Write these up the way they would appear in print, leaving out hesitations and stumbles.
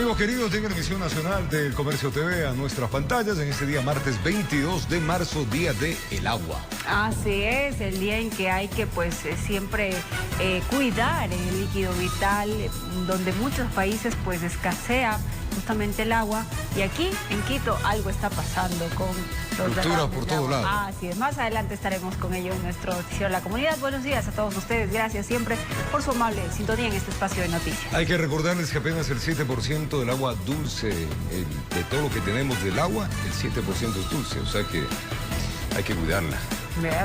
Amigos queridos, llega la emisión nacional del Comercio TV a nuestras pantallas en este día martes 22 de marzo, Día del Agua. Así es, el día en que hay que siempre cuidar el líquido vital, donde muchos países escasea justamente el agua, y aquí en Quito algo está pasando con los Estructuras por todos lados. Así es, más adelante estaremos con ello en nuestro noticiero La Comunidad. Buenos días a todos ustedes, gracias siempre por su amable sintonía en este espacio de noticias. Hay que recordarles que apenas el 7% del agua dulce, de todo lo que tenemos del agua, el 7% es dulce, o sea que hay que cuidarla.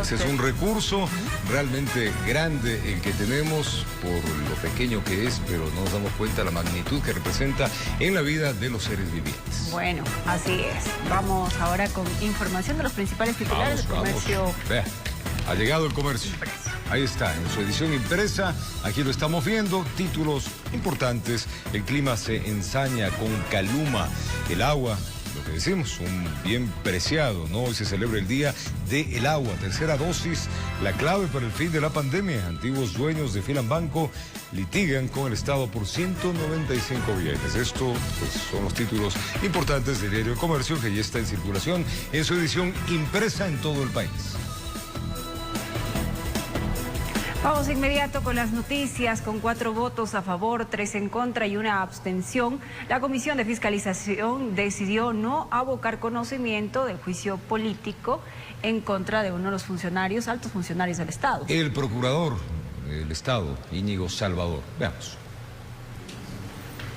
Ese es un recurso realmente grande el que tenemos por lo pequeño que es, pero no nos damos cuenta de la magnitud que representa en la vida de los seres vivientes. Bueno, así es. Vamos ahora con información de los principales titulares del comercio. Vea, ha llegado el comercio. Ahí está, en su edición impresa, aquí lo estamos viendo, títulos importantes. El clima se ensaña con caluma, el agua, lo que decimos, un bien preciado, ¿no? Hoy se celebra el Día del Agua, tercera dosis, la clave para el fin de la pandemia. Antiguos dueños de Filambanco litigan con el Estado por 195 billetes. Esto son los títulos importantes del diario El Comercio, que ya está en circulación en su edición impresa en todo el país. Vamos de inmediato con las noticias. Con 4 votos a favor, 3 en contra y una abstención, la Comisión de Fiscalización decidió no abocar conocimiento del juicio político en contra de uno de los funcionarios, altos funcionarios del Estado. El procurador del Estado, Íñigo Salvador. Veamos.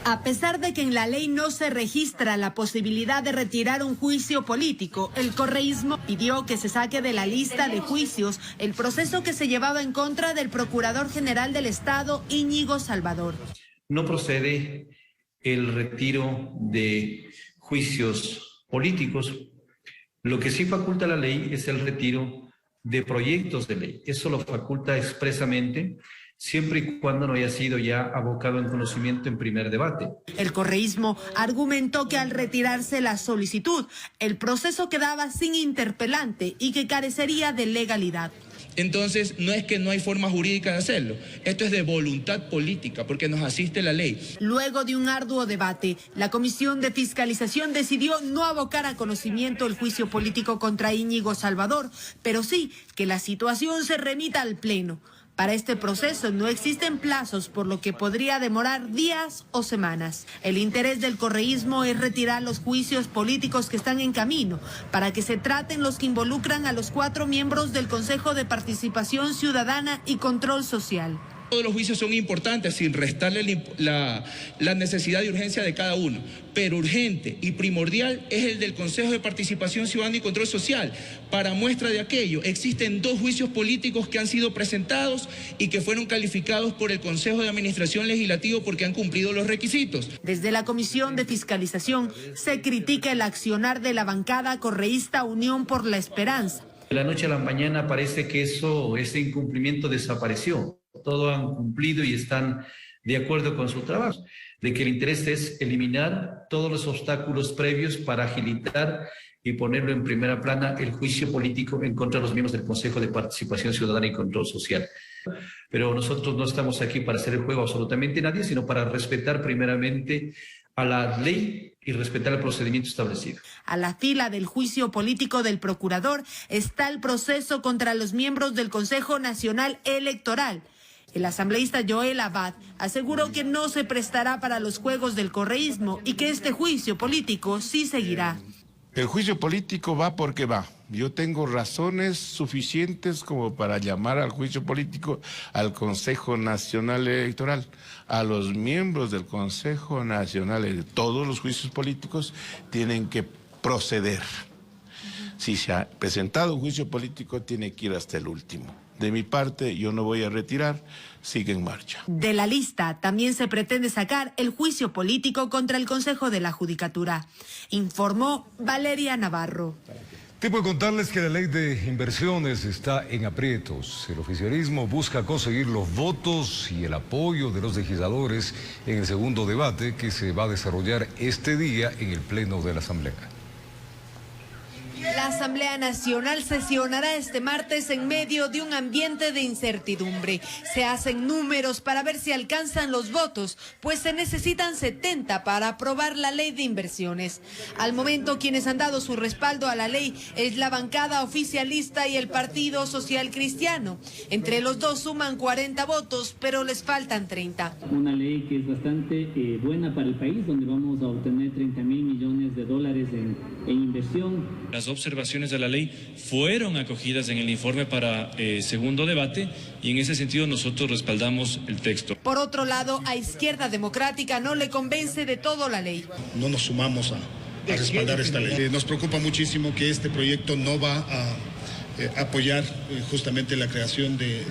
A pesar de que en la ley no se registra la posibilidad de retirar un juicio político, el correísmo pidió que se saque de la lista de juicios el proceso que se llevaba en contra del Procurador General del Estado, Íñigo Salvador. No procede el retiro de juicios políticos. Lo que sí faculta la ley es el retiro de proyectos de ley. Eso lo faculta expresamente, siempre y cuando no haya sido ya abocado en conocimiento en primer debate. El correísmo argumentó que al retirarse la solicitud, el proceso quedaba sin interpelante y que carecería de legalidad. Entonces, no es que no hay forma jurídica de hacerlo, esto es de voluntad política, porque nos asiste la ley. Luego de un arduo debate, la Comisión de Fiscalización decidió no abocar a conocimiento el juicio político contra Íñigo Salvador, pero sí que la situación se remita al Pleno. Para este proceso no existen plazos, por lo que podría demorar días o semanas. El interés del correísmo es retirar los juicios políticos que están en camino, para que se traten los que involucran a los 4 miembros del Consejo de Participación Ciudadana y Control Social. Todos los juicios son importantes sin restarle la necesidad de urgencia de cada uno, pero urgente y primordial es el del Consejo de Participación Ciudadana y Control Social. Para muestra de aquello, existen 2 juicios políticos que han sido presentados y que fueron calificados por el Consejo de Administración Legislativo porque han cumplido los requisitos. Desde la Comisión de Fiscalización se critica el accionar de la bancada correísta Unión por la Esperanza. De la noche a la mañana parece que ese incumplimiento desapareció. Todo han cumplido y están de acuerdo con su trabajo, de que el interés es eliminar todos los obstáculos previos para agilitar y ponerlo en primera plana el juicio político en contra de los miembros del Consejo de Participación Ciudadana y Control Social. Pero nosotros no estamos aquí para hacer el juego a absolutamente nadie, sino para respetar primeramente a la ley y respetar el procedimiento establecido. A la fila del juicio político del procurador está el proceso contra los miembros del Consejo Nacional Electoral. El asambleísta Joel Abad aseguró que no se prestará para los juegos del correísmo y que este juicio político sí seguirá. El juicio político va porque va. Yo tengo razones suficientes como para llamar al juicio político al Consejo Nacional Electoral, a los miembros del Consejo Nacional Electoral. Todos los juicios políticos tienen que proceder. Si se ha presentado un juicio político, tiene que ir hasta el último. De mi parte, yo no voy a retirar, sigue en marcha. De la lista también se pretende sacar el juicio político contra el Consejo de la Judicatura, informó Valeria Navarro. Tengo que contarles que la ley de inversiones está en aprietos. El oficialismo busca conseguir los votos y el apoyo de los legisladores en el segundo debate que se va a desarrollar este día en el Pleno de la Asamblea. La Asamblea Nacional sesionará este martes en medio de un ambiente de incertidumbre. Se hacen números para ver si alcanzan los votos, pues se necesitan 70 para aprobar la ley de inversiones. Al momento, quienes han dado su respaldo a la ley es la bancada oficialista y el Partido Social Cristiano. Entre los dos suman 40 votos, pero les faltan 30. Una ley que es bastante buena para el país, donde vamos a obtener 30.000 millones de dólares en inversión. Las observaciones de la ley fueron acogidas en el informe para segundo debate y en ese sentido nosotros respaldamos el texto. Por otro lado, a Izquierda Democrática no le convence de todo la ley. No nos sumamos a respaldar esta ley. Nos preocupa muchísimo que este proyecto no va a apoyar justamente la creación de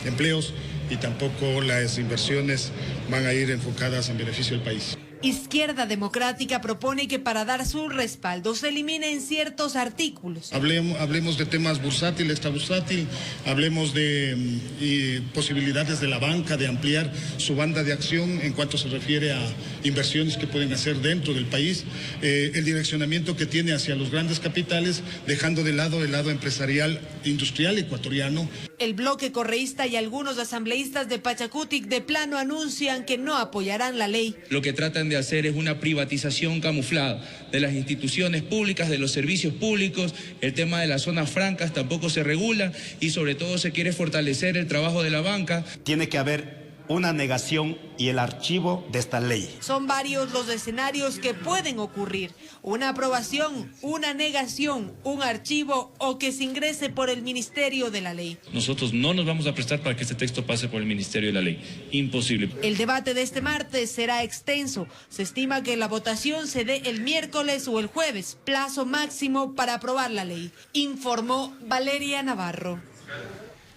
empleos y tampoco las inversiones van a ir enfocadas en beneficio del país. Izquierda Democrática propone que para dar su respaldo se eliminen ciertos artículos. Hablemos de temas bursátil, extrabursátil, hablemos de posibilidades de la banca de ampliar su banda de acción en cuanto se refiere a inversiones que pueden hacer dentro del país, el direccionamiento que tiene hacia los grandes capitales, dejando de lado el lado empresarial industrial ecuatoriano. El bloque correísta y algunos asambleístas de Pachacutic de plano anuncian que no apoyarán la ley. Lo que tratan de hacer es una privatización camuflada de las instituciones públicas, de los servicios públicos. El tema de las zonas francas tampoco se regula y sobre todo se quiere fortalecer el trabajo de la banca. Tiene que haber una negación y el archivo de esta ley. Son varios los escenarios que pueden ocurrir. Una aprobación, una negación, un archivo o que se ingrese por el Ministerio de la Ley. Nosotros no nos vamos a prestar para que este texto pase por el Ministerio de la Ley. Imposible. El debate de este martes será extenso. Se estima que la votación se dé el miércoles o el jueves, plazo máximo para aprobar la ley. Informó Valeria Navarro.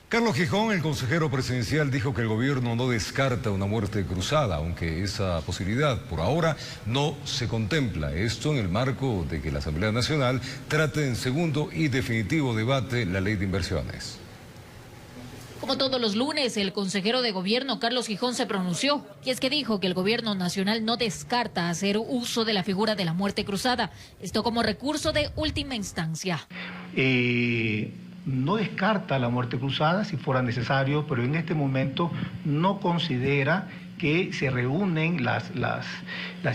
Carlos Gijón, el consejero presidencial, dijo que el gobierno no descarta una muerte cruzada, aunque esa posibilidad por ahora no se contempla. Esto en el marco de que la Asamblea Nacional trate en segundo y definitivo debate la ley de inversiones. Como todos los lunes, el consejero de gobierno Carlos Gijón se pronunció, y es que dijo que el gobierno nacional no descarta hacer uso de la figura de la muerte cruzada, esto como recurso de última instancia. No descarta la muerte cruzada si fuera necesario, pero en este momento no considera que se reúnen las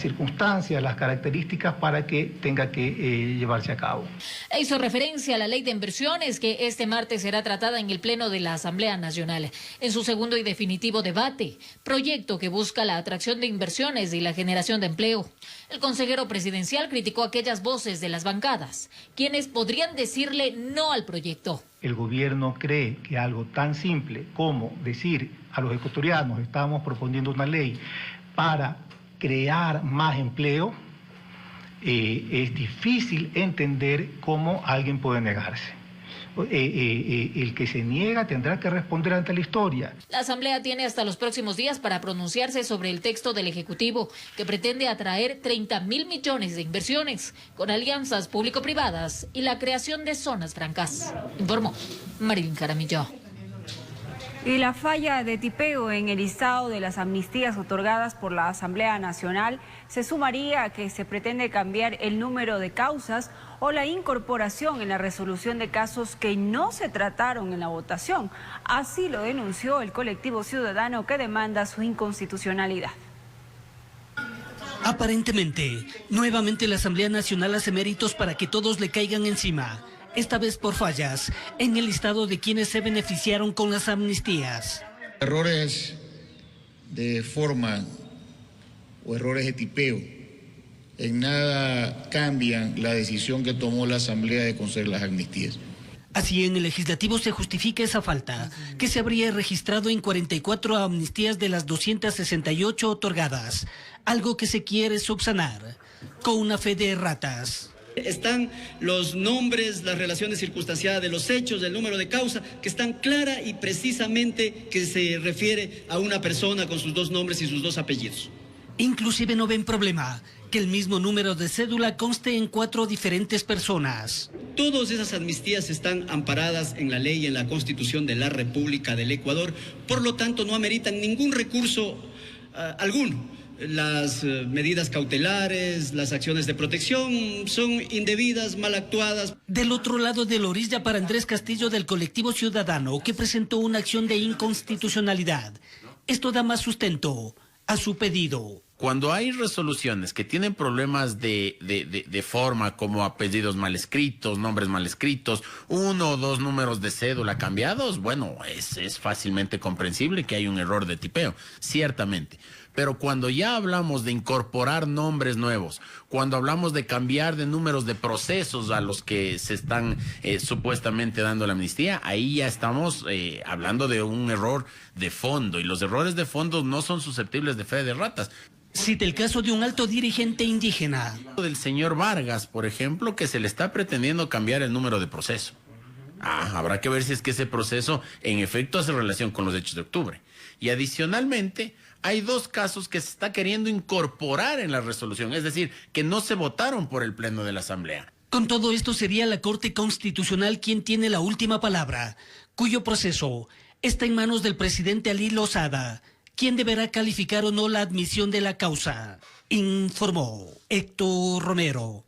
circunstancias, las características para que tenga que llevarse a cabo. Hizo referencia a la ley de inversiones que este martes será tratada en el Pleno de la Asamblea Nacional, en su segundo y definitivo debate, proyecto que busca la atracción de inversiones y la generación de empleo. El consejero presidencial criticó aquellas voces de las bancadas, quienes podrían decirle no al proyecto. El gobierno cree que algo tan simple como decir a los ecuatorianos estamos proponiendo una ley para crear más empleo, es difícil entender cómo alguien puede negarse. El que se niega tendrá que responder ante la historia. La Asamblea tiene hasta los próximos días para pronunciarse sobre el texto del Ejecutivo, que pretende atraer 30.000 millones de inversiones, con alianzas público-privadas y la creación de zonas francas. Informó Marilyn Jaramillo. Y la falla de tipeo en el listado de las amnistías otorgadas por la Asamblea Nacional se sumaría a que se pretende cambiar el número de causas o la incorporación en la resolución de casos que no se trataron en la votación. Así lo denunció el colectivo ciudadano que demanda su inconstitucionalidad. Aparentemente, nuevamente la Asamblea Nacional hace méritos para que todos le caigan encima. Esta vez por fallas en el listado de quienes se beneficiaron con las amnistías. Errores de forma o errores de tipeo en nada cambian la decisión que tomó la Asamblea de conceder las amnistías. Así, en el legislativo se justifica esa falta, que se habría registrado en 44 amnistías de las 268 otorgadas, algo que se quiere subsanar con una fe de erratas. Están los nombres, las relaciones circunstanciadas de los hechos, del número de causa, que están clara y precisamente que se refiere a una persona con sus dos nombres y sus dos apellidos. Inclusive no ven problema que el mismo número de cédula conste en 4 diferentes personas. Todas esas amnistías están amparadas en la ley y en la Constitución de la República del Ecuador, por lo tanto no ameritan ningún recurso alguno. las medidas cautelares, las acciones de protección son indebidas, mal actuadas. Del otro lado de la orilla para Andrés Castillo del colectivo ciudadano que presentó una acción de inconstitucionalidad. Esto da más sustento a su pedido. Cuando hay resoluciones que tienen problemas de forma, como apellidos mal escritos, nombres mal escritos, 1 o 2 números de cédula cambiados, bueno, es fácilmente comprensible que hay un error de tipeo, ciertamente. Pero cuando ya hablamos de incorporar nombres nuevos, cuando hablamos de cambiar de números de procesos a los que se están supuestamente dando la amnistía, ahí ya estamos hablando de un error de fondo, y los errores de fondo no son susceptibles de fe de ratas. Cita el caso de un alto dirigente indígena. Del señor Vargas, por ejemplo, que se le está pretendiendo cambiar el número de proceso. Habrá que ver si es que ese proceso en efecto hace relación con los hechos de octubre. Y adicionalmente, hay 2 casos que se está queriendo incorporar en la resolución, es decir, que no se votaron por el Pleno de la Asamblea. Con todo esto sería la Corte Constitucional quien tiene la última palabra, cuyo proceso está en manos del presidente Alí Lozada, quien deberá calificar o no la admisión de la causa, informó Héctor Romero.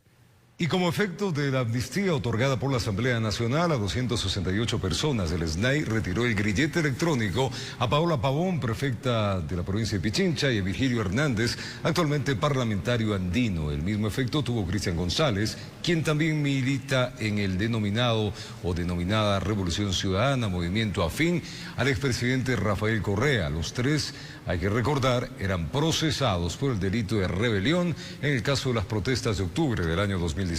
Y como efecto de la amnistía otorgada por la Asamblea Nacional a 268 personas, el SNAI retiró el grillete electrónico a Paola Pavón, prefecta de la provincia de Pichincha, y a Virgilio Hernández, actualmente parlamentario andino. El mismo efecto tuvo Cristian González, quien también milita en el denominado o denominada Revolución Ciudadana, movimiento afín al expresidente Rafael Correa. Los 3, hay que recordar, eran procesados por el delito de rebelión en el caso de las protestas de octubre del año 2019.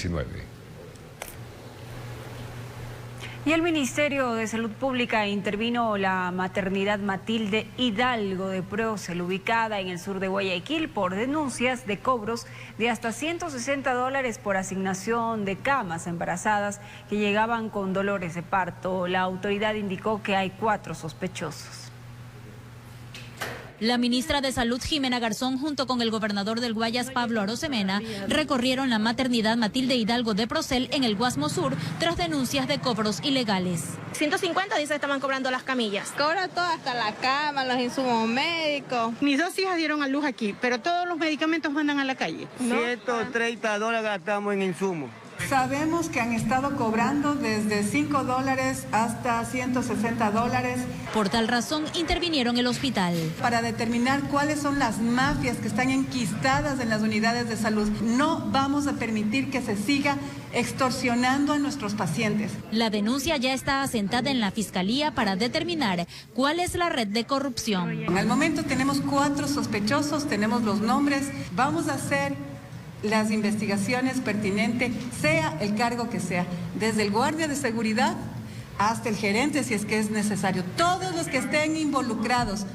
Y el Ministerio de Salud Pública intervino la maternidad Matilde Hidalgo de Procel, ubicada en el sur de Guayaquil, por denuncias de cobros de hasta $160 por asignación de camas a embarazadas que llegaban con dolores de parto. La autoridad indicó que hay 4 sospechosos. La ministra de Salud, Jimena Garzón, junto con el gobernador del Guayas, Pablo Arosemena, recorrieron la maternidad Matilde Hidalgo de Procel en el Guasmo Sur tras denuncias de cobros ilegales. 150 dice que estaban cobrando las camillas. Cobra todo, hasta la cama, los insumos médicos. Mis 2 hijas dieron a luz aquí, pero todos los medicamentos mandan a la calle. ¿No? $130 gastamos en insumos. Sabemos que han estado cobrando desde $5 hasta $160. Por tal razón, intervinieron el hospital. Para determinar cuáles son las mafias que están enquistadas en las unidades de salud. No vamos a permitir que se siga extorsionando a nuestros pacientes. La denuncia ya está asentada en la Fiscalía para determinar cuál es la red de corrupción. Al momento tenemos 4 sospechosos, tenemos los nombres. Vamos a hacer las investigaciones pertinentes, sea el cargo que sea, desde el guardia de seguridad hasta el gerente, si es que es necesario. Todos los que estén involucrados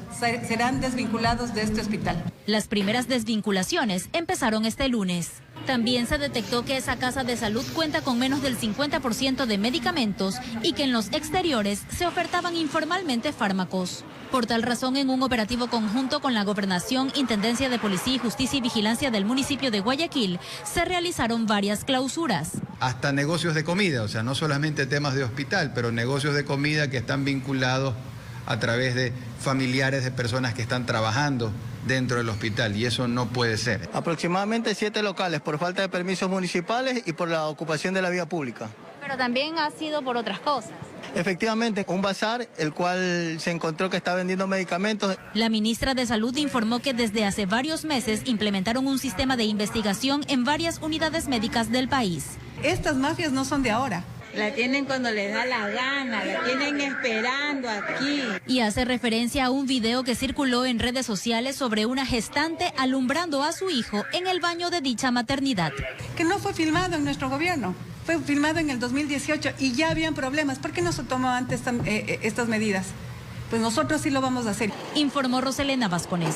serán desvinculados de este hospital. Las primeras desvinculaciones empezaron este lunes. También se detectó que esa casa de salud cuenta con menos del 50% de medicamentos y que en los exteriores se ofertaban informalmente fármacos. Por tal razón, en un operativo conjunto con la Gobernación, Intendencia de Policía y Justicia y Vigilancia del municipio de Guayaquil, se realizaron varias clausuras. Hasta negocios de comida, o sea, no solamente temas de hospital, pero negocios de comida que están vinculados a través de familiares de personas que están trabajando dentro del hospital, y eso no puede ser. Aproximadamente 7 locales por falta de permisos municipales y por la ocupación de la vía pública. Pero también ha sido por otras cosas. Efectivamente, un bazar, el cual se encontró que está vendiendo medicamentos. La ministra de Salud informó que desde hace varios meses implementaron un sistema de investigación en varias unidades médicas del país. Estas mafias no son de ahora. La tienen cuando les da la gana, la tienen esperando aquí. Y hace referencia a un video que circuló en redes sociales sobre una gestante alumbrando a su hijo en el baño de dicha maternidad. Que no fue filmado en nuestro gobierno, fue filmado en el 2018 y ya habían problemas. ¿Por qué no se tomó antes estas medidas? Pues nosotros sí lo vamos a hacer. Informó Roselena Vasconés.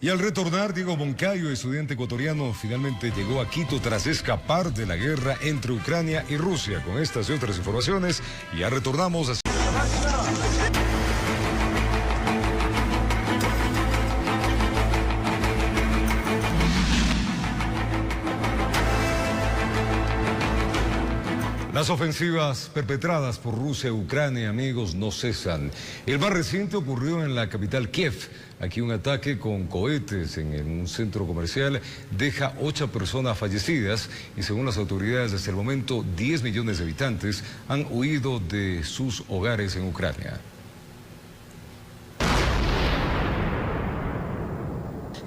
Y al retornar, Diego Moncayo, estudiante ecuatoriano, finalmente llegó a Quito tras escapar de la guerra entre Ucrania y Rusia. Con estas y otras informaciones, ya retornamos a... Las ofensivas perpetradas por Rusia y Ucrania, amigos, no cesan. El más reciente ocurrió en la capital Kiev. Aquí un ataque con cohetes en un centro comercial deja 8 personas fallecidas y según las autoridades hasta el momento 10 millones de habitantes han huido de sus hogares en Ucrania.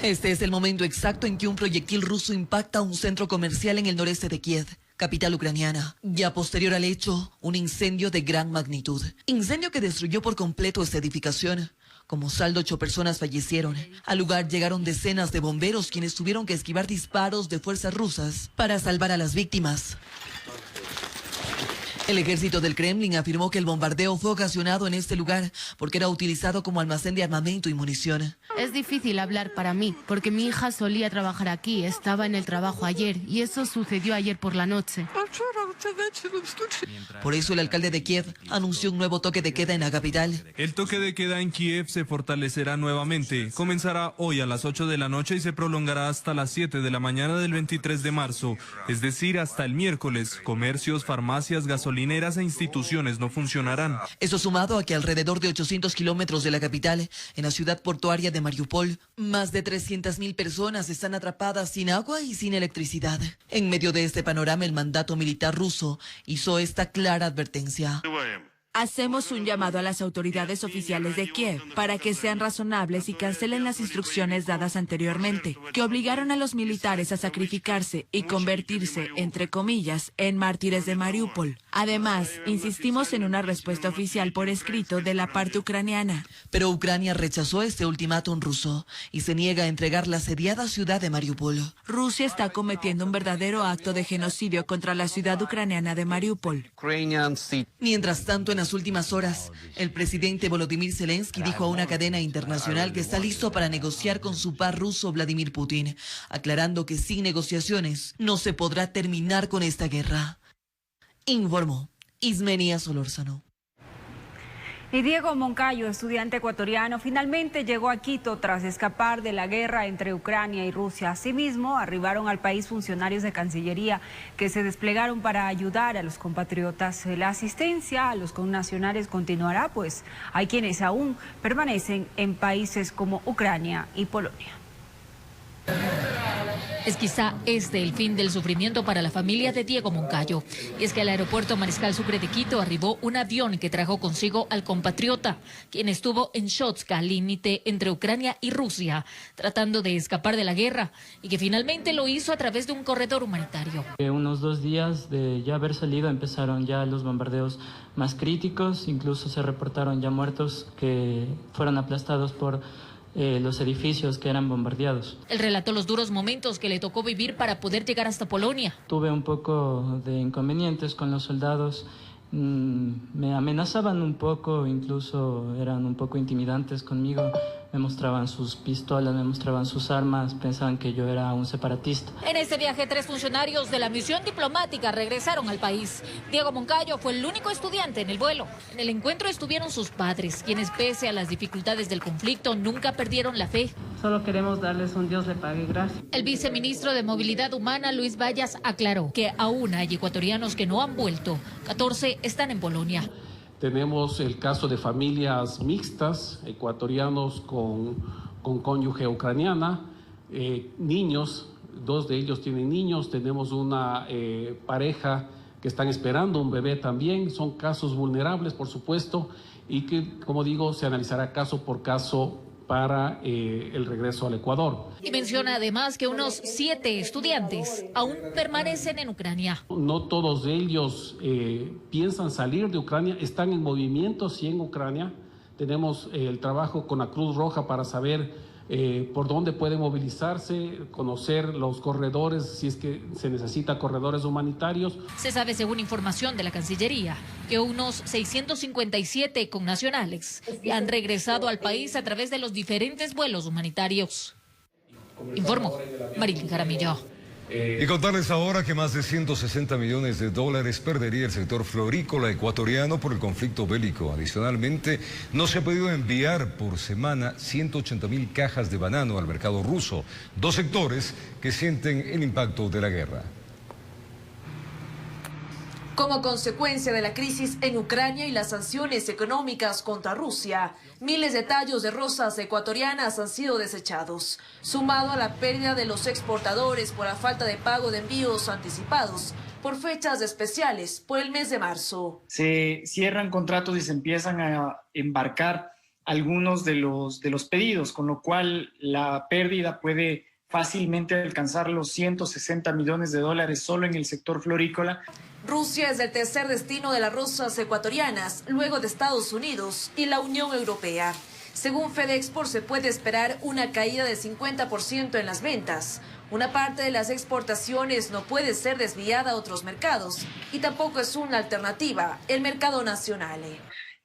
Este es el momento exacto en que un proyectil ruso impacta un centro comercial en el noreste de Kiev, capital ucraniana. Ya posterior al hecho, un incendio de gran magnitud. Incendio que destruyó por completo esta edificación. Como saldo, 8 personas fallecieron. Al lugar llegaron decenas de bomberos quienes tuvieron que esquivar disparos de fuerzas rusas para salvar a las víctimas. El ejército del Kremlin afirmó que el bombardeo fue ocasionado en este lugar porque era utilizado como almacén de armamento y munición. Es difícil hablar para mí, porque mi hija solía trabajar aquí, estaba en el trabajo ayer, y eso sucedió ayer por la noche. Por eso el alcalde de Kiev anunció un nuevo toque de queda en la capital. El toque de queda en Kiev se fortalecerá nuevamente. Comenzará hoy a las 8 de la noche y se prolongará hasta las 7 de la mañana del 23 de marzo, es decir, hasta el miércoles. Comercios, farmacias, gasolineras e instituciones no funcionarán. Eso sumado a que alrededor de 800 kilómetros de la capital, en la ciudad portuaria de Mariupol, más de 300.000 personas están atrapadas sin agua y sin electricidad. En medio de este panorama, el mandato militar ruso hizo esta clara advertencia. Hacemos un llamado a las autoridades oficiales de Kiev para que sean razonables y cancelen las instrucciones dadas anteriormente, que obligaron a los militares a sacrificarse y convertirse, entre comillas, en mártires de Mariupol. Además, insistimos en una respuesta oficial por escrito de la parte ucraniana. Pero Ucrania rechazó este ultimátum ruso y se niega a entregar la asediada ciudad de Mariupol. Rusia está cometiendo un verdadero acto de genocidio contra la ciudad ucraniana de Mariupol. Mientras tanto, en las últimas horas, el presidente Volodymyr Zelensky dijo a una cadena internacional que está listo para negociar con su par ruso Vladimir Putin, aclarando que sin negociaciones no se podrá terminar con esta guerra. Informó Ismenia Solórzano. Y Diego Moncayo, estudiante ecuatoriano, finalmente llegó a Quito tras escapar de la guerra entre Ucrania y Rusia. Asimismo, arribaron al país funcionarios de Cancillería que se desplegaron para ayudar a los compatriotas. La asistencia a los connacionales continuará, pues hay quienes aún permanecen en países como Ucrania y Polonia. Es quizá este el fin del sufrimiento para la familia de Diego Moncayo. Y es que al aeropuerto Mariscal Sucre de Quito arribó un avión que trajo consigo al compatriota, quien estuvo en Shotska, límite entre Ucrania y Rusia, tratando de escapar de la guerra, y que finalmente lo hizo a través de un corredor humanitario. Unos 2 días de ya haber salido empezaron ya los bombardeos más críticos, incluso se reportaron ya muertos que fueron aplastados por los edificios que eran bombardeados. Él relató los duros momentos que le tocó vivir para poder llegar hasta Polonia. Tuve un poco de inconvenientes con los soldados, me amenazaban un poco, incluso eran un poco intimidantes conmigo, me mostraban sus pistolas, me mostraban sus armas, pensaban que yo era un separatista. En este viaje 3 funcionarios de la misión diplomática regresaron al país. Diego Moncayo fue el único estudiante en el vuelo. En el encuentro estuvieron sus padres, quienes pese a las dificultades del conflicto nunca perdieron la fe. Solo queremos darles un Dios le pague gracias. El viceministro de Movilidad Humana, Luis Vallas, aclaró que aún hay ecuatorianos que no han vuelto. 14 están en Polonia. Tenemos el caso de familias mixtas, ecuatorianos con cónyuge ucraniana, niños, 2 de ellos tienen niños, tenemos una pareja que están esperando un bebé también, son casos vulnerables, por supuesto, y que, como digo, se analizará caso por caso para el regreso al Ecuador. Y menciona además que unos 7 estudiantes aún permanecen en Ucrania. No todos ellos piensan salir de Ucrania, están en movimiento sí en Ucrania. Tenemos el trabajo con la Cruz Roja para saber por dónde pueden movilizarse, conocer los corredores, si es que se necesita corredores humanitarios. Se sabe, según información de la Cancillería, que unos 657 connacionales han regresado al país a través de los diferentes vuelos humanitarios. Informó Marilyn Jaramillo. Y contarles ahora que más de 160 millones de dólares perdería el sector florícola ecuatoriano por el conflicto bélico. Adicionalmente, no se ha podido enviar por semana 180.000 cajas de banano al mercado ruso, 2 sectores que sienten el impacto de la guerra. Como consecuencia de la crisis en Ucrania y las sanciones económicas contra Rusia, miles de tallos de rosas ecuatorianas han sido desechados, sumado a la pérdida de los exportadores por la falta de pago de envíos anticipados por fechas especiales por el mes de marzo. Se cierran contratos y se empiezan a embarcar algunos de los pedidos, con lo cual la pérdida puede fácilmente alcanzar los 160 millones de dólares solo en el sector florícola. Rusia es el tercer destino de las rosas ecuatorianas, luego de Estados Unidos y la Unión Europea. Según FedExport, se puede esperar una caída del 50% en las ventas. Una parte de las exportaciones no puede ser desviada a otros mercados y tampoco es una alternativa el mercado nacional.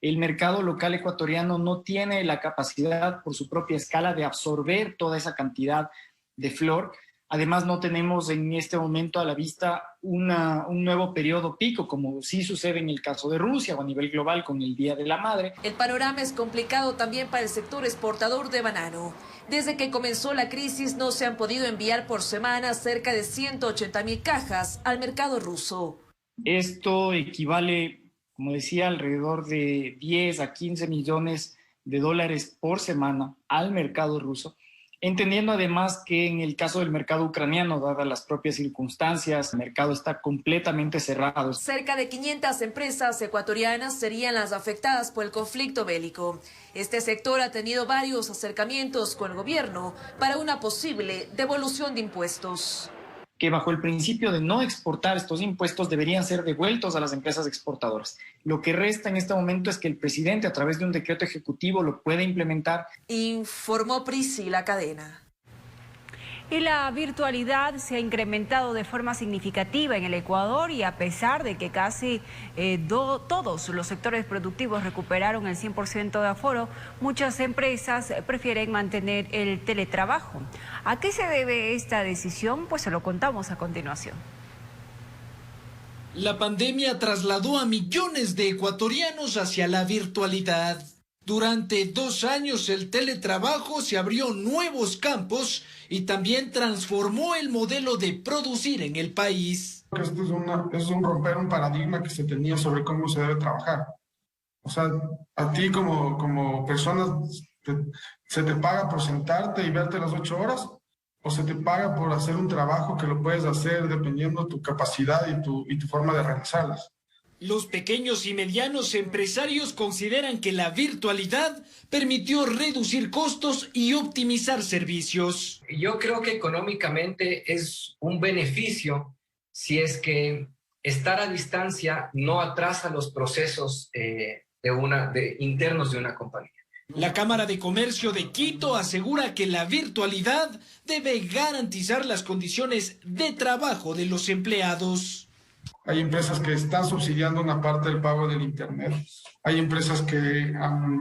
El mercado local ecuatoriano no tiene la capacidad por su propia escala de absorber toda esa cantidad de flor. Además, no tenemos en este momento a la vista un nuevo periodo pico, como sí sucede en el caso de Rusia o a nivel global con el Día de la Madre. El panorama es complicado también para el sector exportador de banano. Desde que comenzó la crisis no se han podido enviar por semana cerca de 180,000 cajas al mercado ruso. Esto equivale, como decía, alrededor de 10 a 15 millones de dólares por semana al mercado ruso. Entendiendo además que en el caso del mercado ucraniano, dadas las propias circunstancias, el mercado está completamente cerrado. Cerca de 500 empresas ecuatorianas serían las afectadas por el conflicto bélico. Este sector ha tenido varios acercamientos con el gobierno para una posible devolución de impuestos. Que bajo el principio de no exportar, estos impuestos deberían ser devueltos a las empresas exportadoras. Lo que resta en este momento es que el presidente, a través de un decreto ejecutivo, lo pueda implementar. Informó Priscila Cadena. Y la virtualidad se ha incrementado de forma significativa en el Ecuador y a pesar de que casi todos los sectores productivos recuperaron el 100% de aforo, muchas empresas prefieren mantener el teletrabajo. ¿A qué se debe esta decisión? Pues se lo contamos a continuación. La pandemia trasladó a millones de ecuatorianos hacia la virtualidad. Durante 2 años el teletrabajo se abrió nuevos campos y también transformó el modelo de producir en el país. Esto es un romper un paradigma que se tenía sobre cómo se debe trabajar. O sea, a ti como persona se te paga por sentarte y verte las 8 horas o se te paga por hacer un trabajo que lo puedes hacer dependiendo de tu capacidad y tu forma de realizarlas. Los pequeños y medianos empresarios consideran que la virtualidad permitió reducir costos y optimizar servicios. Yo creo que económicamente es un beneficio si es que estar a distancia no atrasa los procesos internos de una compañía. La Cámara de Comercio de Quito asegura que la virtualidad debe garantizar las condiciones de trabajo de los empleados. Hay empresas que están subsidiando una parte del pago del Internet. Hay empresas que han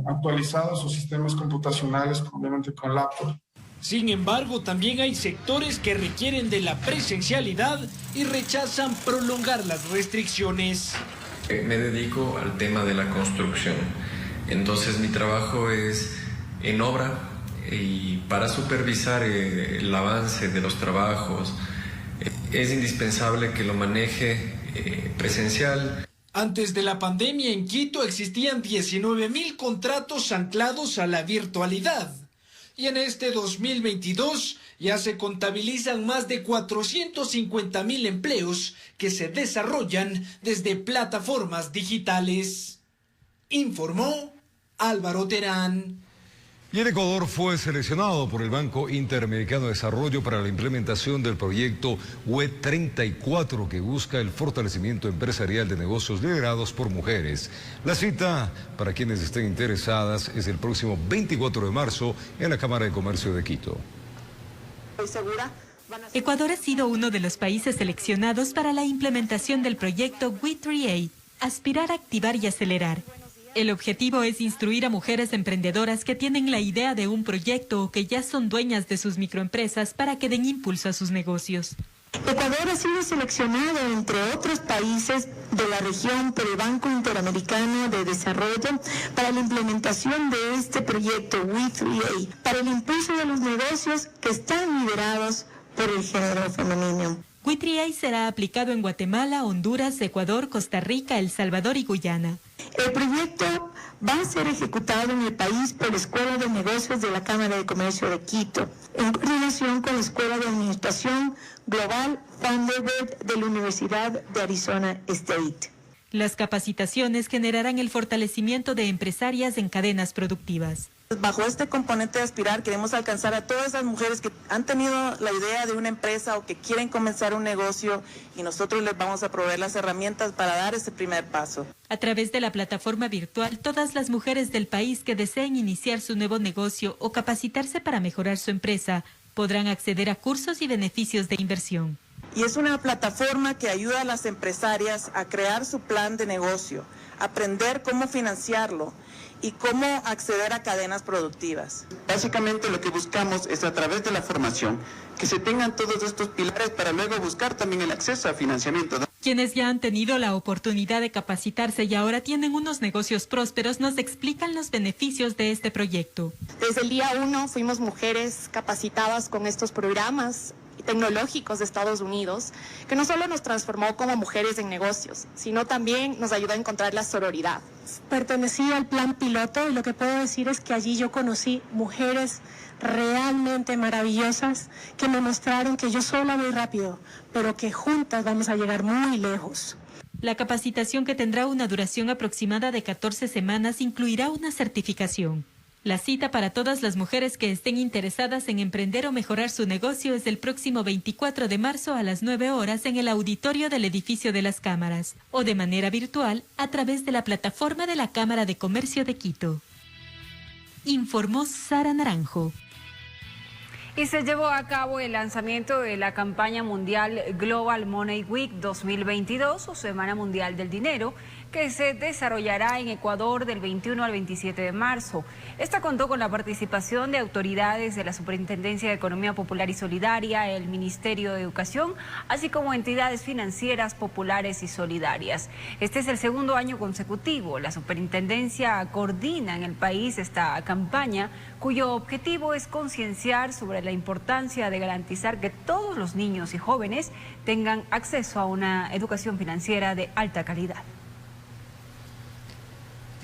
actualizado sus sistemas computacionales, probablemente con laptop. Sin embargo, también hay sectores que requieren de la presencialidad y rechazan prolongar las restricciones. Me dedico al tema de la construcción. Entonces mi trabajo es en obra y para supervisar el avance de los trabajos es indispensable que lo maneje presencial. Antes de la pandemia en Quito existían 19,000 contratos anclados a la virtualidad. Y en este 2022 ya se contabilizan más de 450,000 empleos que se desarrollan desde plataformas digitales. Informó Álvaro Terán. Y el Ecuador fue seleccionado por el Banco Interamericano de Desarrollo para la implementación del proyecto WET 34 que busca el fortalecimiento empresarial de negocios liderados por mujeres. La cita, para quienes estén interesadas, es el próximo 24 de marzo en la Cámara de Comercio de Quito. Ecuador ha sido uno de los países seleccionados para la implementación del proyecto WET 38, aspirar a activar y acelerar. El objetivo es instruir a mujeres emprendedoras que tienen la idea de un proyecto o que ya son dueñas de sus microempresas para que den impulso a sus negocios. Ecuador ha sido seleccionado, entre otros países de la región, por el Banco Interamericano de Desarrollo para la implementación de este proyecto WET 38, para el impulso de los negocios que están liderados por el género femenino. WITRI-A será aplicado en Guatemala, Honduras, Ecuador, Costa Rica, El Salvador y Guyana. El proyecto va a ser ejecutado en el país por la Escuela de Negocios de la Cámara de Comercio de Quito, en coordinación con la Escuela de Administración Global Vanderbilt de la Universidad de Arizona State. Las capacitaciones generarán el fortalecimiento de empresarias en cadenas productivas. Bajo este componente de Aspirar queremos alcanzar a todas esas mujeres que han tenido la idea de una empresa o que quieren comenzar un negocio, y nosotros les vamos a proveer las herramientas para dar ese primer paso. A través de la plataforma virtual, todas las mujeres del país que deseen iniciar su nuevo negocio o capacitarse para mejorar su empresa podrán acceder a cursos y beneficios de inversión. Y es una plataforma que ayuda a las empresarias a crear su plan de negocio, aprender cómo financiarlo y cómo acceder a cadenas productivas. Básicamente lo que buscamos es, a través de la formación, que se tengan todos estos pilares para luego buscar también el acceso a financiamiento. Quienes ya han tenido la oportunidad de capacitarse y ahora tienen unos negocios prósperos nos explican los beneficios de este proyecto. Desde el día 1 fuimos mujeres capacitadas con estos programas tecnológicos de Estados Unidos, que no solo nos transformó como mujeres en negocios, sino también nos ayudó a encontrar la sororidad. Pertenecí al plan piloto y lo que puedo decir es que allí yo conocí mujeres realmente maravillosas que me mostraron que yo sola voy rápido, pero que juntas vamos a llegar muy lejos. La capacitación, que tendrá una duración aproximada de 14 semanas, incluirá una certificación. La cita para todas las mujeres que estén interesadas en emprender o mejorar su negocio es el próximo 24 de marzo a las 9 horas en el auditorio del edificio de las cámaras o de manera virtual a través de la plataforma de la Cámara de Comercio de Quito. Informó Sara Naranjo. Y se llevó a cabo el lanzamiento de la campaña mundial Global Money Week 2022 o Semana Mundial del Dinero, que se desarrollará en Ecuador del 21 al 27 de marzo. Esta contó con la participación de autoridades de la Superintendencia de Economía Popular y Solidaria, el Ministerio de Educación, así como entidades financieras populares y solidarias. Este es el segundo año consecutivo. La Superintendencia coordina en el país esta campaña, cuyo objetivo es concienciar sobre la importancia de garantizar que todos los niños y jóvenes tengan acceso a una educación financiera de alta calidad.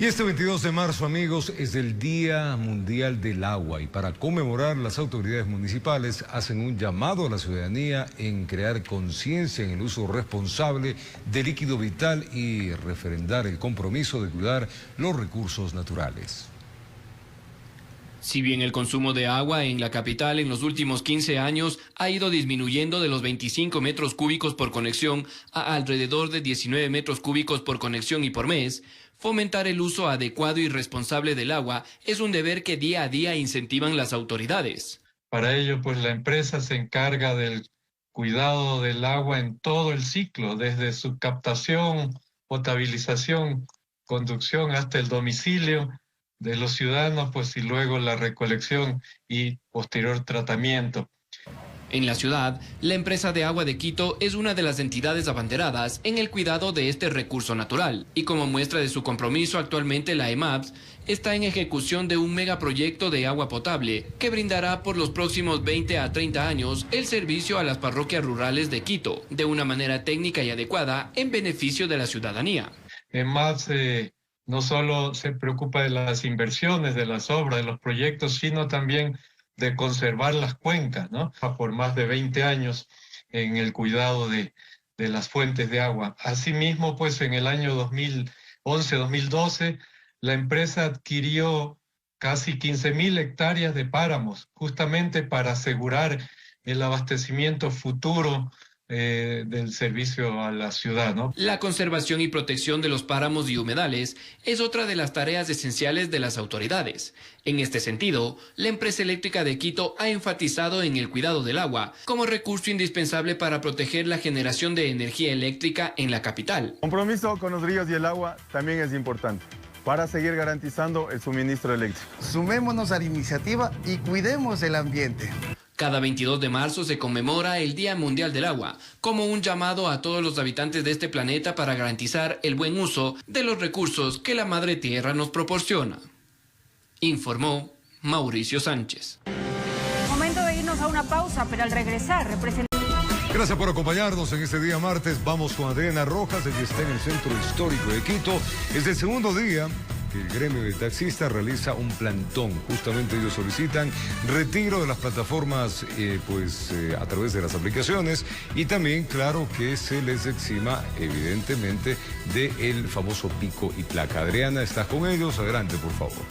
Y este 22 de marzo, amigos, es el Día Mundial del Agua, y para conmemorar, las autoridades municipales hacen un llamado a la ciudadanía en crear conciencia en el uso responsable del líquido vital y refrendar el compromiso de cuidar los recursos naturales. Si bien el consumo de agua en la capital en los últimos 15 años ha ido disminuyendo de los 25 metros cúbicos por conexión a alrededor de 19 metros cúbicos por conexión y por mes, fomentar el uso adecuado y responsable del agua es un deber que día a día incentivan las autoridades. Para ello, pues la empresa se encarga del cuidado del agua en todo el ciclo, desde su captación, potabilización, conducción hasta el domicilio de los ciudadanos, pues y luego la recolección y posterior tratamiento. En la ciudad, la empresa de agua de Quito es una de las entidades abanderadas en el cuidado de este recurso natural, y como muestra de su compromiso, actualmente la EMAPS está en ejecución de un megaproyecto de agua potable que brindará por los próximos 20 a 30 años el servicio a las parroquias rurales de Quito de una manera técnica y adecuada en beneficio de la ciudadanía. EMAPS no solo se preocupa de las inversiones, de las obras, de los proyectos, sino también de conservar las cuencas, ¿no? Por más de 20 años en el cuidado de las fuentes de agua. Asimismo, pues en el año 2011-2012, la empresa adquirió casi 15.000 hectáreas de páramos, justamente para asegurar el abastecimiento futuro del servicio a la ciudad, ¿no? La conservación y protección de los páramos y humedales es otra de las tareas esenciales de las autoridades. En este sentido, la empresa eléctrica de Quito ha enfatizado en el cuidado del agua como recurso indispensable para proteger la generación de energía eléctrica en la capital. El compromiso con los ríos y el agua también es importante para seguir garantizando el suministro eléctrico. Sumémonos a la iniciativa y cuidemos el ambiente. Cada 22 de marzo se conmemora el Día Mundial del Agua, como un llamado a todos los habitantes de este planeta para garantizar el buen uso de los recursos que la Madre Tierra nos proporciona. Informó Mauricio Sánchez. Momento de irnos a una pausa, pero al regresar, Gracias por acompañarnos en este día martes. Vamos con Adriana Rojas, ella está en el Centro Histórico de Quito. Es el segundo día que el gremio de taxistas realiza un plantón. Justamente ellos solicitan retiro de las plataformas a través de las aplicaciones y también, claro, que se les exima evidentemente del famoso pico y placa. Adriana, ¿estás con ellos? Adelante, por favor.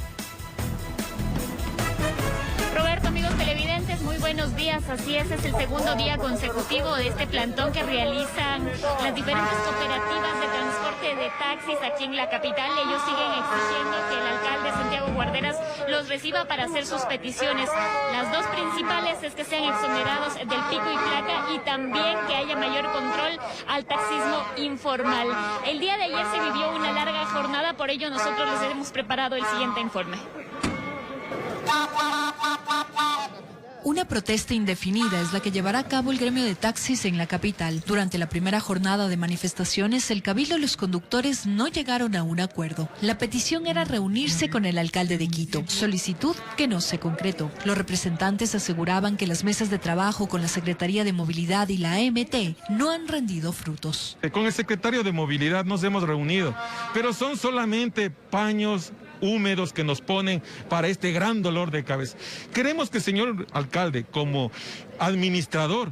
Roberto, amigos televidentes, muy buenos días. Así es el segundo día consecutivo de este plantón que realizan las diferentes cooperativas de transporte de taxis aquí en la capital. Ellos siguen exigiendo que el alcalde Santiago Guarderas los reciba para hacer sus peticiones. Las dos principales es que sean exonerados del pico y placa y también que haya mayor control al taxismo informal. El día de ayer se vivió una larga jornada, por ello nosotros les hemos preparado el siguiente informe. Una protesta indefinida es la que llevará a cabo el gremio de taxis en la capital. Durante la primera jornada de manifestaciones, el cabildo y los conductores no llegaron a un acuerdo. La petición era reunirse con el alcalde de Quito, solicitud que no se concretó. Los representantes aseguraban que las mesas de trabajo con la Secretaría de Movilidad y la AMT no han rendido frutos. Con el secretario de Movilidad nos hemos reunido, pero son solamente paños húmedos que nos ponen para este gran dolor de cabeza. Queremos que el señor alcalde, como administrador,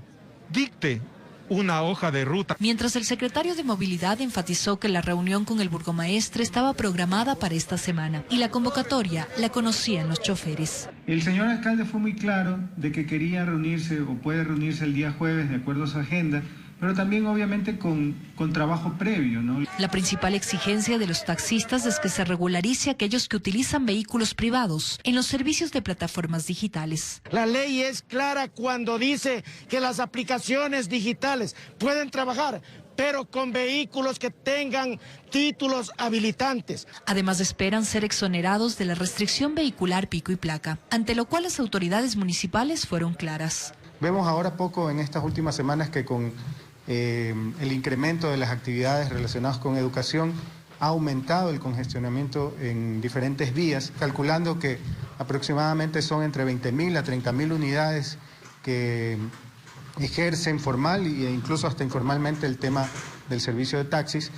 dicte una hoja de ruta. Mientras el secretario de Movilidad enfatizó que la reunión con el burgomaestre estaba programada para esta semana y la convocatoria la conocían los choferes. El señor alcalde fue muy claro de que quería reunirse o puede reunirse el día jueves de acuerdo a su agenda, pero también obviamente con trabajo previo, ¿no? La principal exigencia de los taxistas es que se regularice a aquellos que utilizan vehículos privados en los servicios de plataformas digitales. La ley es clara cuando dice que las aplicaciones digitales pueden trabajar, pero con vehículos que tengan títulos habilitantes. Además esperan ser exonerados de la restricción vehicular pico y placa, ante lo cual las autoridades municipales fueron claras. Vemos ahora poco en estas últimas semanas que con el incremento de las actividades relacionadas con educación ha aumentado el congestionamiento en diferentes vías, calculando que aproximadamente son entre 20.000 a 30.000 unidades que ejercen formal e incluso hasta informalmente el tema del servicio de taxis.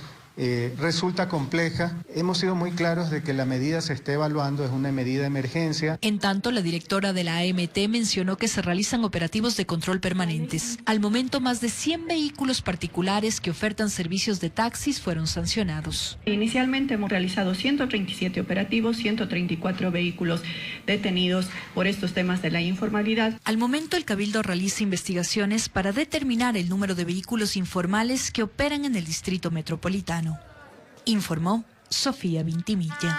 Resulta compleja. Hemos sido muy claros de que la medida se está evaluando, es una medida de emergencia. En tanto, la directora de la AMT mencionó que se realizan operativos de control permanentes. Al momento, más de 100 vehículos particulares que ofertan servicios de taxis fueron sancionados. Inicialmente hemos realizado 137 operativos, 134 vehículos detenidos por estos temas de la informalidad. Al momento, el Cabildo realiza investigaciones para determinar el número de vehículos informales que operan en el distrito metropolitano. Informó Sofía Vintimilla.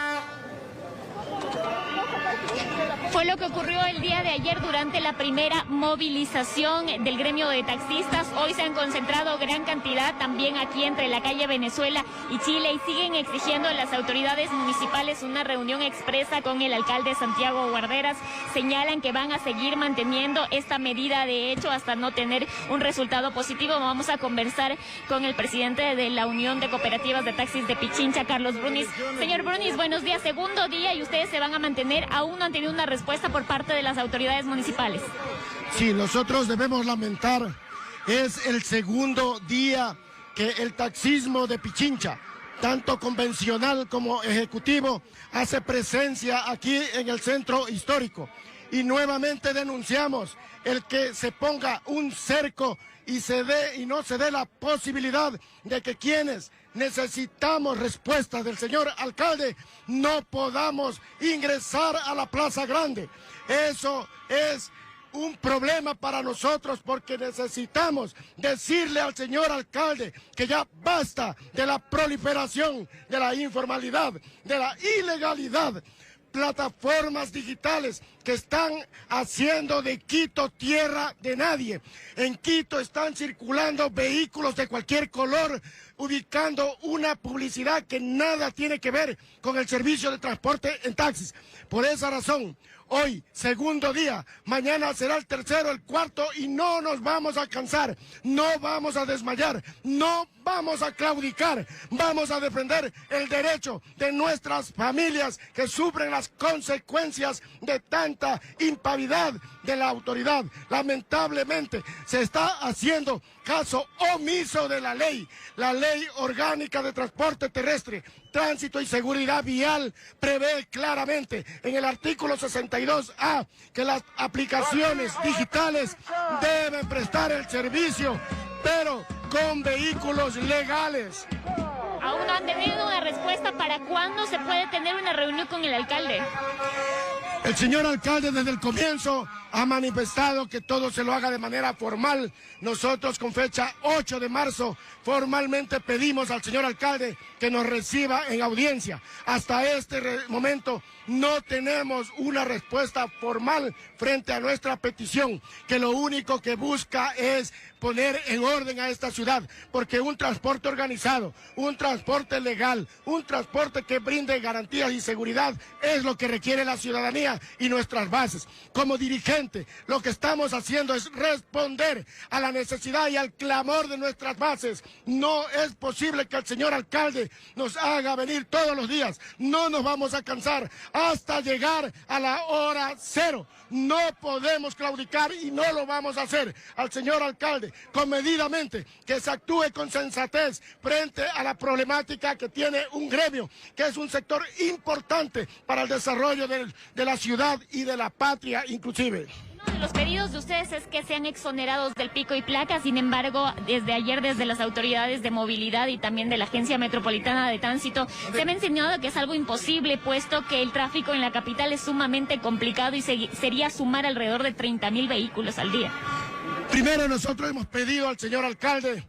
Fue lo que ocurrió el día de ayer durante la primera movilización del gremio de taxistas. Hoy se han concentrado gran cantidad también aquí entre la calle Venezuela y Chile y siguen exigiendo a las autoridades municipales una reunión expresa con el alcalde Santiago Guarderas. Señalan que van a seguir manteniendo esta medida de hecho hasta no tener un resultado positivo. Vamos a conversar con el presidente de la Unión de Cooperativas de Taxis de Pichincha, Carlos Brunis. Señor Brunis, buenos días. Segundo día y ustedes se van a mantener. Aún no han tenido una respuesta por parte de las autoridades municipales. Sí, nosotros debemos lamentar, es el segundo día que el taxismo de Pichincha, tanto convencional como ejecutivo, hace presencia aquí en el centro histórico. Y nuevamente denunciamos el que se ponga un cerco y no se dé la posibilidad de que quienes necesitamos respuestas del señor alcalde no podamos ingresar a la Plaza Grande. Eso es un problema para nosotros porque necesitamos decirle al señor alcalde que ya basta de la proliferación, de la informalidad, de la ilegalidad. Plataformas digitales que están haciendo de Quito tierra de nadie. En Quito están circulando vehículos de cualquier color ubicando una publicidad que nada tiene que ver con el servicio de transporte en taxis. Por esa razón, hoy, segundo día, mañana será el tercero, el cuarto, y no nos vamos a cansar, no vamos a desmayar, no vamos a claudicar, vamos a defender el derecho de nuestras familias que sufren las consecuencias de tanta impavidad de la autoridad. Lamentablemente se está haciendo caso omiso de la ley orgánica de transporte terrestre, tránsito y seguridad vial prevé claramente en el artículo 62A que las aplicaciones digitales deben prestar el servicio, pero con vehículos legales. Aún no han tenido una respuesta para cuándo se puede tener una reunión con el alcalde. El señor alcalde desde el comienzo ha manifestado que todo se lo haga de manera formal. Nosotros con fecha 8 de marzo formalmente pedimos al señor alcalde que nos reciba en audiencia. Hasta este momento no tenemos una respuesta formal frente a nuestra petición, que lo único que busca es poner en orden a esta ciudad, porque un transporte organizado, un transporte legal, un transporte que brinde garantías y seguridad es lo que requiere la ciudadanía y nuestras bases. Como dirigente, lo que estamos haciendo es responder a la necesidad y al clamor de nuestras bases. No es posible que el señor alcalde nos haga venir todos los días. No nos vamos a cansar hasta llegar a la hora cero. No podemos claudicar y no lo vamos a hacer. Al señor alcalde, comedidamente, que se actúe con sensatez frente a la problemática que tiene un gremio, que es un sector importante para el desarrollo de la ciudad y de la patria inclusive. Uno de los pedidos de ustedes es que sean exonerados del pico y placa. Sin embargo, desde ayer, desde las autoridades de movilidad y también de la Agencia Metropolitana de Tránsito, se ha mencionado que es algo imposible, puesto que el tráfico en la capital es sumamente complicado y sería sumar alrededor de 30.000 vehículos al día. Primero, nosotros hemos pedido al señor alcalde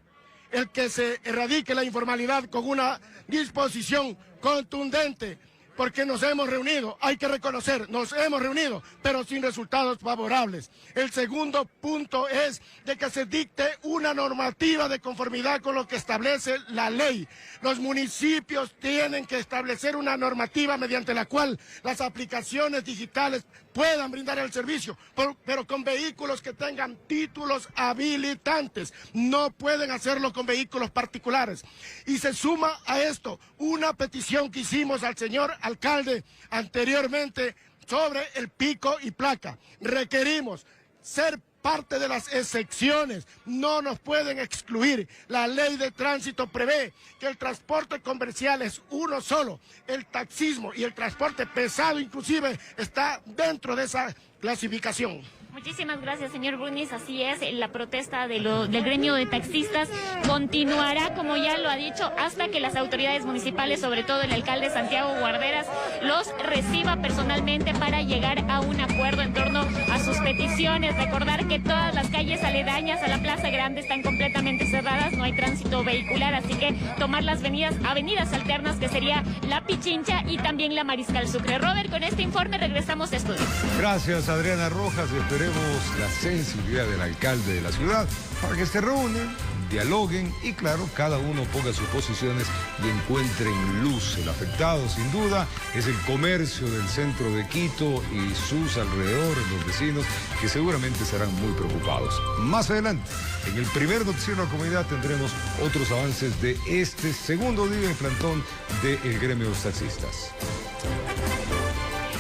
el que se erradique la informalidad con una disposición contundente, porque nos hemos reunido, hay que reconocer, nos hemos reunido, pero sin resultados favorables. El segundo punto es de que se dicte una normativa de conformidad con lo que establece la ley. Los municipios tienen que establecer una normativa mediante la cual las aplicaciones digitales puedan brindar el servicio, pero con vehículos que tengan títulos habilitantes. No pueden hacerlo con vehículos particulares. Y se suma a esto una petición que hicimos al señor alcalde anteriormente sobre el pico y placa. Requerimos ser parte de las excepciones, no nos pueden excluir. La ley de tránsito prevé que el transporte comercial es uno solo, el taxismo y el transporte pesado inclusive está dentro de esa clasificación. Muchísimas gracias, señor Brunis. Así es, la protesta del gremio de taxistas continuará, como ya lo ha dicho, hasta que las autoridades municipales, sobre todo el alcalde Santiago Guarderas, los reciba personalmente para llegar a un acuerdo en torno a sus peticiones. Recordar que todas las calles aledañas a la Plaza Grande están completamente cerradas, no hay tránsito vehicular, así que tomar las avenidas alternas, que sería la Pichincha y también la Mariscal Sucre. Robert, con este informe regresamos a estudios. Gracias, Adriana Rojas. Esperemos la sensibilidad del alcalde de la ciudad para que se reúnan, dialoguen y, claro, cada uno ponga sus posiciones y encuentren luz. El afectado, sin duda, es el comercio del centro de Quito y sus alrededores, los vecinos, que seguramente serán muy preocupados. Más adelante, en el primer noticiero de la comunidad, tendremos otros avances de este segundo día en plantón del gremio de los taxistas.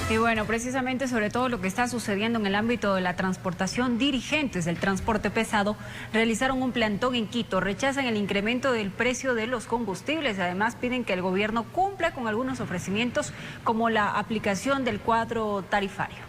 Y bueno, precisamente sobre todo lo que está sucediendo en el ámbito de la transportación, dirigentes del transporte pesado realizaron un plantón en Quito, rechazan el incremento del precio de los combustibles, además piden que el gobierno cumpla con algunos ofrecimientos como la aplicación del cuadro tarifario.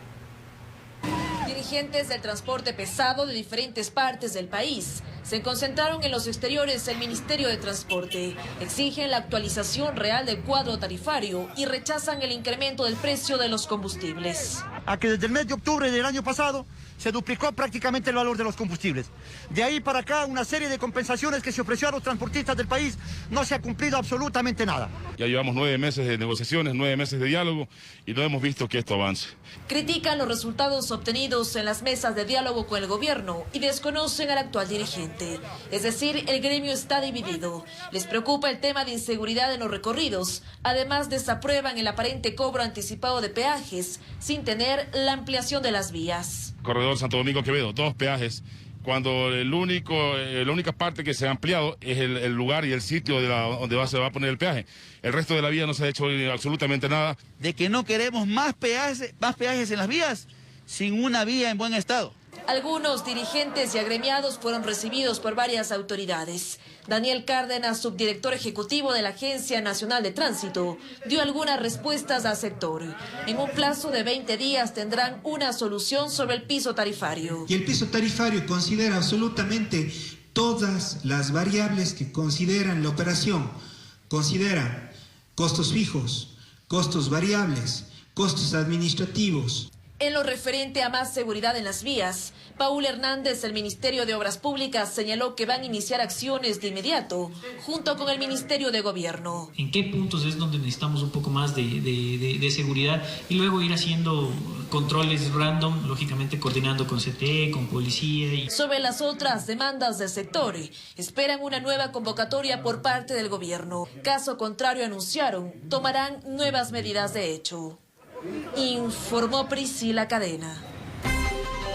Dirigentes del transporte pesado de diferentes partes del país se concentraron en los exteriores del Ministerio de Transporte. Exigen la actualización real del cuadro tarifario y rechazan el incremento del precio de los combustibles. A que desde el mes de octubre del año pasado se duplicó prácticamente el valor de los combustibles. De ahí para acá, una serie de compensaciones que se ofreció a los transportistas del país, no se ha cumplido absolutamente nada. Ya llevamos 9 meses de negociaciones, 9 meses de diálogo y no hemos visto que esto avance. Critican los resultados obtenidos en las mesas de diálogo con el gobierno y desconocen al actual dirigente. norte. Es decir, el gremio está dividido. Les preocupa el tema de inseguridad en los recorridos. Además, desaprueban el aparente cobro anticipado de peajes sin tener la ampliación de las vías. Corredor Santo Domingo-Quevedo, 2 peajes. Cuando la única parte que se ha ampliado es el lugar y el sitio donde se va a poner el peaje. El resto de la vía no se ha hecho absolutamente nada. De que no queremos más peajes en las vías, sin una vía en buen estado. Algunos dirigentes y agremiados fueron recibidos por varias autoridades. Daniel Cárdenas, subdirector ejecutivo de la Agencia Nacional de Tránsito, dio algunas respuestas al sector. En un plazo de 20 días tendrán una solución sobre el piso tarifario. Y el piso tarifario considera absolutamente todas las variables que consideran la operación. Considera costos fijos, costos variables, costos administrativos. En lo referente a más seguridad en las vías, Paul Hernández del Ministerio de Obras Públicas señaló que van a iniciar acciones de inmediato junto con el Ministerio de Gobierno. ¿En qué puntos es donde necesitamos un poco más de seguridad? Y luego ir haciendo controles random, lógicamente coordinando con CTE, con policía. Sobre las otras demandas del sector, esperan una nueva convocatoria por parte del Gobierno. Caso contrario, anunciaron, tomarán nuevas medidas de hecho. Informó Priscila Cadena.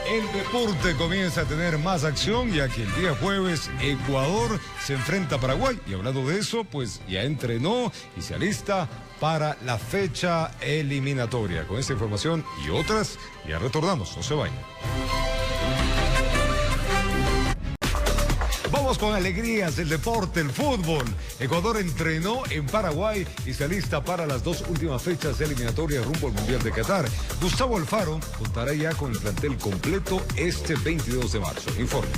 El deporte comienza a tener más acción, ya que el día jueves Ecuador se enfrenta a Paraguay. Y hablando de eso, pues ya entrenó y se alista para la fecha eliminatoria. Con esta información y otras, ya retornamos, no se vayan. Vamos con alegrías, el deporte, el fútbol. Ecuador entrenó en Paraguay y se alista para las 2 últimas fechas eliminatorias rumbo al Mundial de Qatar. Gustavo Alfaro contará ya con el plantel completo este 22 de marzo. Informe.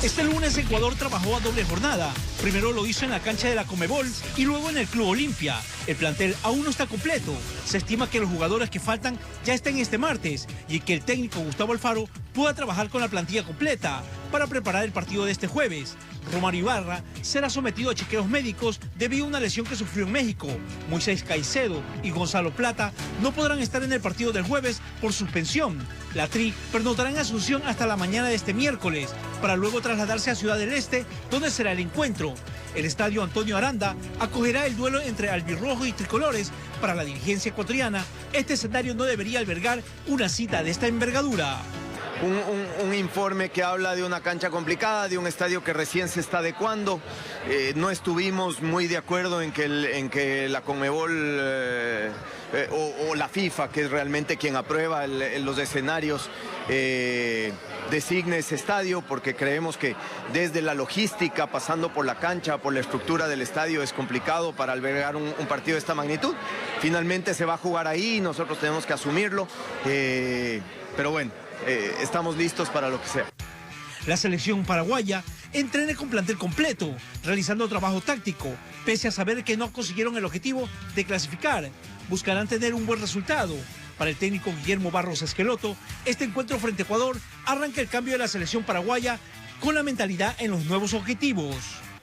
Este lunes Ecuador trabajó a doble jornada. Primero lo hizo en la cancha de la Conmebol y luego en el Club Olimpia. El plantel aún no está completo. Se estima que los jugadores que faltan ya estén este martes y que el técnico Gustavo Alfaro pueda trabajar con la plantilla completa para preparar el partido de este jueves. Romario Ibarra será sometido a chequeos médicos debido a una lesión que sufrió en México. Moisés Caicedo y Gonzalo Plata no podrán estar en el partido del jueves por suspensión. La Tri pernoctará en Asunción hasta la mañana de este miércoles para luego trasladarse a Ciudad del Este, donde será el encuentro. El estadio Antonio Aranda acogerá el duelo entre albirrojo y tricolores. Para la dirigencia ecuatoriana, este escenario no debería albergar una cita de esta envergadura. Un informe que habla de una cancha complicada, de un estadio que recién se está adecuando. No estuvimos muy de acuerdo en que la Conmebol o la FIFA, que es realmente quien aprueba los escenarios, designe ese estadio, porque creemos que desde la logística, pasando por la cancha, por la estructura del estadio, es complicado para albergar un partido de esta magnitud. Finalmente se va a jugar ahí, nosotros tenemos que asumirlo, pero bueno. Estamos listos para lo que sea. La selección paraguaya entrena con plantel completo, realizando trabajo táctico, pese a saber que no consiguieron el objetivo de clasificar. Buscarán tener un buen resultado. Para el técnico Guillermo Barros Esqueloto, este encuentro frente a Ecuador arranca el cambio de la selección paraguaya con la mentalidad en los nuevos objetivos.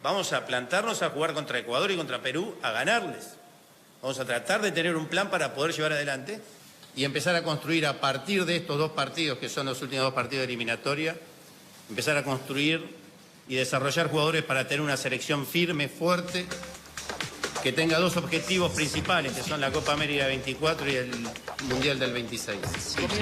Vamos a plantarnos a jugar contra Ecuador y contra Perú, a ganarles. Vamos a tratar de tener un plan para poder llevar adelante y empezar a construir a partir de estos 2 partidos, que son los últimos 2 partidos de eliminatoria, empezar a construir y desarrollar jugadores para tener una selección firme, fuerte, que tenga 2 objetivos principales, que son la Copa América 24 y el Mundial del 26.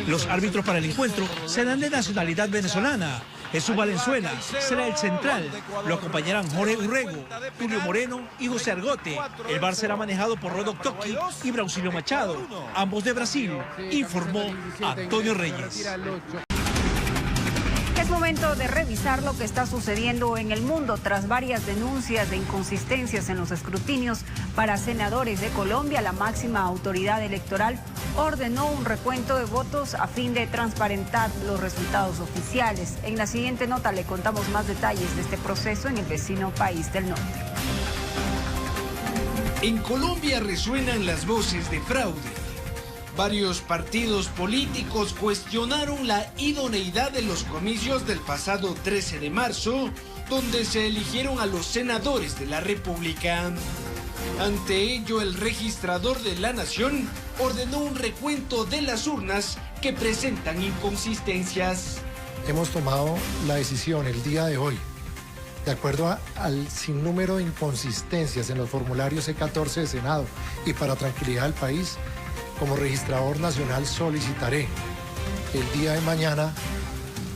Los árbitros para el encuentro serán de nacionalidad venezolana. Jesús Valenzuela será el central. Lo acompañarán Jorge Urrego, Julio Moreno y José Argote. El VAR será manejado por Rodolfo Toki y Brausilio Machado, ambos de Brasil, informó Antonio Reyes. Es momento de revisar lo que está sucediendo en el mundo. Tras varias denuncias de inconsistencias en los escrutinios para senadores de Colombia, la máxima autoridad electoral ordenó un recuento de votos a fin de transparentar los resultados oficiales. En la siguiente nota le contamos más detalles de este proceso en el vecino país del norte. En Colombia resuenan las voces de fraude. Varios partidos políticos cuestionaron la idoneidad de los comicios del pasado 13 de marzo, donde se eligieron a los senadores de la República. Ante ello, el registrador de la Nación ordenó un recuento de las urnas que presentan inconsistencias. hemos tomado la decisión el día de hoy, de acuerdo al sinnúmero de inconsistencias en los formularios C14 de Senado y para tranquilidad del país, como registrador nacional solicitaré el día de mañana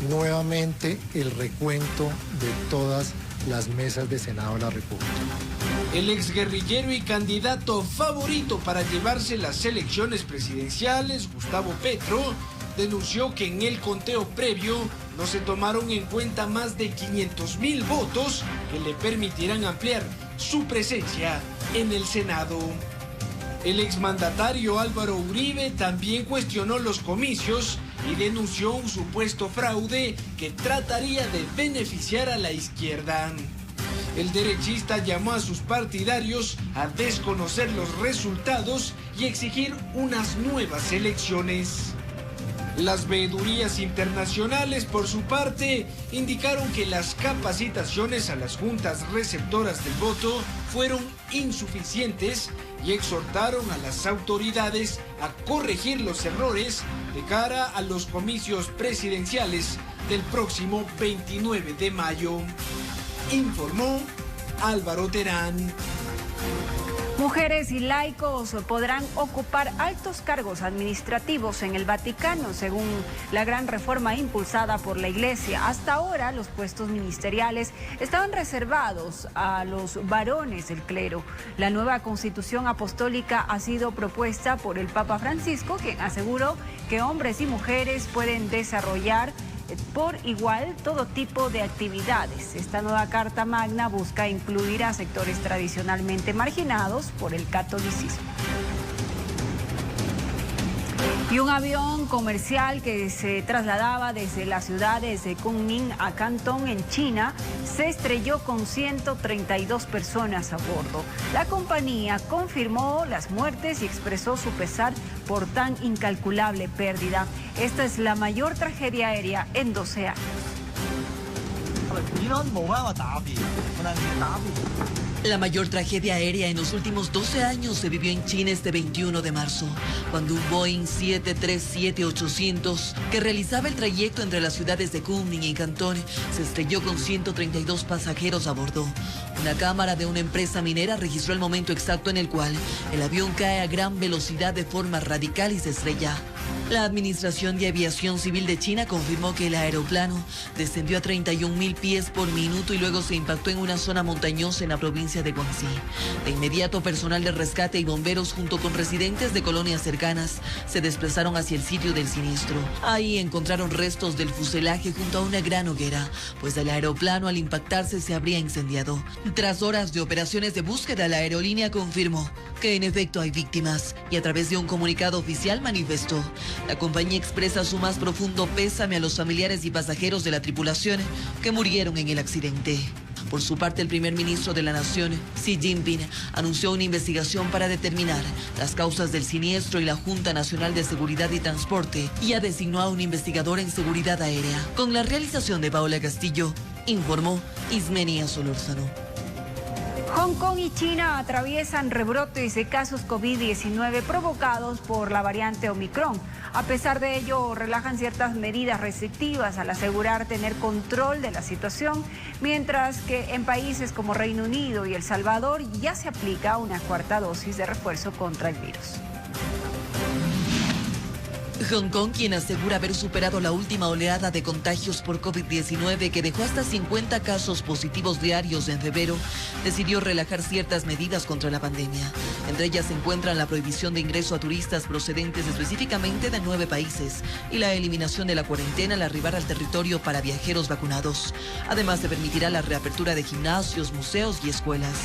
nuevamente el recuento de todas las mesas de Senado de la República. El exguerrillero y candidato favorito para llevarse las elecciones presidenciales, Gustavo Petro, denunció que en el conteo previo no se tomaron en cuenta más de 500.000 votos que le permitirán ampliar su presencia en el Senado. El exmandatario Álvaro Uribe también cuestionó los comicios y denunció un supuesto fraude que trataría de beneficiar a la izquierda. El derechista llamó a sus partidarios a desconocer los resultados y exigir unas nuevas elecciones. Las veedurías internacionales, por su parte, indicaron que las capacitaciones a las juntas receptoras del voto fueron insuficientes y exhortaron a las autoridades a corregir los errores de cara a los comicios presidenciales del próximo 29 de mayo. Informó Álvaro Terán. Mujeres y laicos podrán ocupar altos cargos administrativos en el Vaticano, según la gran reforma impulsada por la Iglesia. Hasta ahora, los puestos ministeriales estaban reservados a los varones del clero. La nueva constitución apostólica ha sido propuesta por el Papa Francisco, quien aseguró que hombres y mujeres pueden desarrollar por igual todo tipo de actividades. Esta nueva Carta Magna busca incluir a sectores tradicionalmente marginados por el catolicismo. Y un avión comercial que se trasladaba desde las ciudades de Kunming a Cantón, en China, se estrelló con 132 personas a bordo. La compañía confirmó las muertes y expresó su pesar por tan incalculable pérdida. Esta es la mayor tragedia aérea en 12 años. La mayor tragedia aérea en los últimos 12 años se vivió en China este 21 de marzo, cuando un Boeing 737-800 que realizaba el trayecto entre las ciudades de Kunming y Cantón se estrelló con 132 pasajeros a bordo. Una cámara de una empresa minera registró el momento exacto en el cual el avión cae a gran velocidad de forma radical y se estrella. La Administración de Aviación Civil de China confirmó que el aeroplano descendió a 31.000 pies por minuto y luego se impactó en una zona montañosa en la provincia de Guangxi. De inmediato, personal de rescate y bomberos junto con residentes de colonias cercanas se desplazaron hacia el sitio del siniestro. Ahí encontraron restos del fuselaje junto a una gran hoguera, pues el aeroplano al impactarse se habría incendiado. Tras horas de operaciones de búsqueda, la aerolínea confirmó que en efecto hay víctimas y a través de un comunicado oficial manifestó: la compañía expresa su más profundo pésame a los familiares y pasajeros de la tripulación que murieron en el accidente. Por su parte, el primer ministro de la nación, Xi Jinping, anunció una investigación para determinar las causas del siniestro y la Junta Nacional de Seguridad y Transporte ya designó a un investigador en seguridad aérea. Con la realización de Paola Castillo, informó Ismenia Solórzano. Hong Kong y China atraviesan rebrotes de casos COVID-19 provocados por la variante Omicron. A pesar de ello, relajan ciertas medidas restrictivas al asegurar tener control de la situación, mientras que en países como Reino Unido y El Salvador ya se aplica una cuarta dosis de refuerzo contra el virus. Hong Kong, quien asegura haber superado la última oleada de contagios por COVID-19 que dejó hasta 50 casos positivos diarios en febrero, decidió relajar ciertas medidas contra la pandemia. Entre ellas se encuentran la prohibición de ingreso a turistas procedentes específicamente de 9 países y la eliminación de la cuarentena al arribar al territorio para viajeros vacunados. Además, se permitirá la reapertura de gimnasios, museos y escuelas.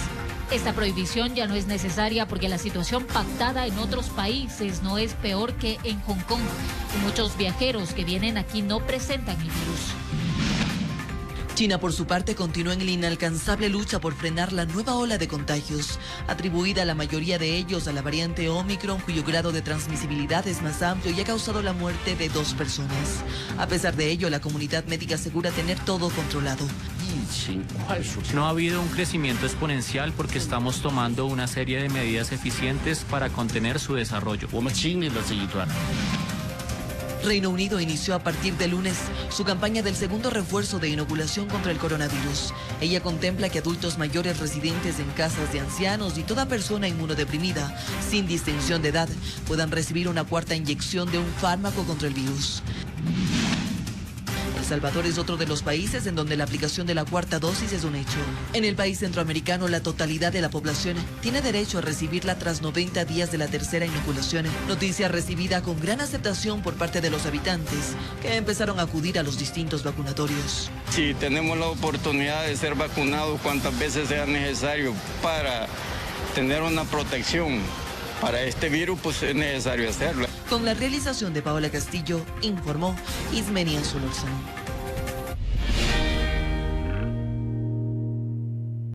Esta prohibición ya no es necesaria porque la situación pactada en otros países no es peor que en Hong Kong. Y muchos viajeros que vienen aquí no presentan el virus. China, por su parte, continúa en la inalcanzable lucha por frenar la nueva ola de contagios, atribuida la mayoría de ellos a la variante Omicron, cuyo grado de transmisibilidad es más amplio y ha causado la muerte de 2 personas. A pesar de ello, la comunidad médica asegura tener todo controlado. No ha habido un crecimiento exponencial porque estamos tomando una serie de medidas eficientes para contener su desarrollo. Reino Unido inició a partir de lunes su campaña del segundo refuerzo de inoculación contra el coronavirus. Ella contempla que adultos mayores residentes en casas de ancianos y toda persona inmunodeprimida, sin distinción de edad, puedan recibir una cuarta inyección de un fármaco contra el virus. El Salvador es otro de los países en donde la aplicación de la cuarta dosis es un hecho. En el país centroamericano, la totalidad de la población tiene derecho a recibirla tras 90 días de la tercera inoculación. Noticia recibida con gran aceptación por parte de los habitantes, que empezaron a acudir a los distintos vacunatorios. Si tenemos la oportunidad de ser vacunados cuantas veces sea necesario para tener una protección para este virus, pues es necesario hacerlo. Con la realización de Paola Castillo, informó Ismenia Solórzano.